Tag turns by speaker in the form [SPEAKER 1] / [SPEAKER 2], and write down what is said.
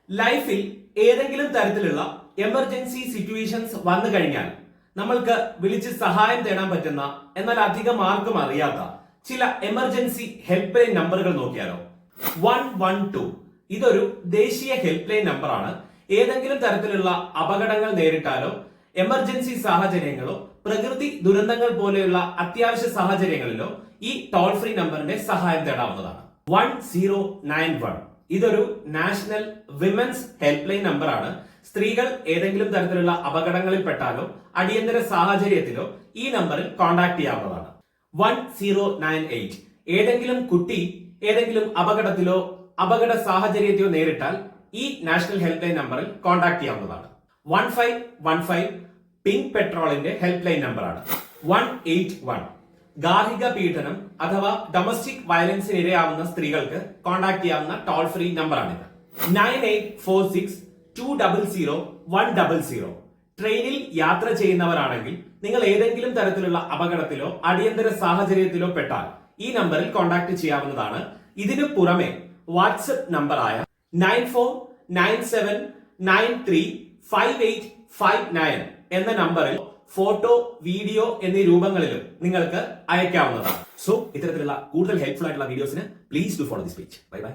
[SPEAKER 1] ലൈഫിൽ ഏതെങ്കിലും തരത്തിലുള്ള എമർജൻസി സിറ്റുവേഷൻസ് വന്നു കഴിഞ്ഞാൽ നമ്മൾക്ക് വിളിച്ച് സഹായം തേടാൻ പറ്റുന്ന എന്നാൽ അധികം ആർക്കും അറിയാത്ത ചില എമർജൻസി ഹെൽപ്പ് ലൈൻ നമ്പറുകൾ നോക്കിയാലോ. 112 ഇതൊരു ദേശീയ ഹെൽപ്പ് ലൈൻ നമ്പറാണ്. ഏതെങ്കിലും തരത്തിലുള്ള അപകടങ്ങൾ നേരിട്ടാലോ എമർജൻസി സാഹചര്യങ്ങളോ പ്രകൃതി ദുരന്തങ്ങൾ പോലെയുള്ള അത്യാവശ്യ സാഹചര്യങ്ങളിലോ ഈ ടോൾ ഫ്രീ നമ്പറിന്റെ സഹായം തേടാവുന്നതാണ്. 1091 ഇതൊരു നാഷണൽ വിമൻസ് ഹെൽപ്പ് ലൈൻ നമ്പറാണ്. സ്ത്രീകൾ ഏതെങ്കിലും തരത്തിലുള്ള അപകടങ്ങളിൽ പെട്ടാലോ അടിയന്തര സാഹചര്യത്തിലോ ഈ നമ്പറിൽ കോൺടാക്ട് ചെയ്യാവുന്നതാണ്. 1098 ഏതെങ്കിലും കുട്ടി ഏതെങ്കിലും അപകടത്തിലോ അപകട സാഹചര്യത്തെയോ നേരിട്ടാൽ ഈ നാഷണൽ ഹെൽപ്പ് ലൈൻ നമ്പറിൽ കോൺടാക്ട് ചെയ്യാവുന്നതാണ്. 1515 പിങ്ക് പെട്രോളിന്റെ ഹെൽപ്പ് ലൈൻ നമ്പറാണ്. 181 ഗാർഹിക പീഡനം അഥവാ ഡൊമസ്റ്റിക് വയലൻസിന് ഇരയാവുന്ന സ്ത്രീകൾക്ക് കോൺടാക്ട് ചെയ്യാവുന്ന ടോൾ ഫ്രീ നമ്പറാണിത്. 9846 200 100 ട്രെയിനിൽ യാത്ര ചെയ്യുന്നവരാണെങ്കിൽ നിങ്ങൾ ഏതെങ്കിലും തരത്തിലുള്ള അപകടത്തിലോ അടിയന്തര സാഹചര്യത്തിലോ പെട്ടാൽ ഈ നമ്പറിൽ കോൺടാക്ട് ചെയ്യാവുന്നതാണ്. ഇതിനു പുറമെ വാട്സ്ആപ്പ് നമ്പറായ 9497935859 എന്ന നമ്പറിൽ ഫോട്ടോ, വീഡിയോ എന്നീ രൂപങ്ങളിലും നിങ്ങൾക്ക് അയക്കാവുന്നതാണ്. സോ ഇത്തരത്തിലുള്ള കൂടുതൽ ഹെൽപ്ഫുൾ ആയിട്ടുള്ള വീഡിയോസിന് please do follow this page. Bye by.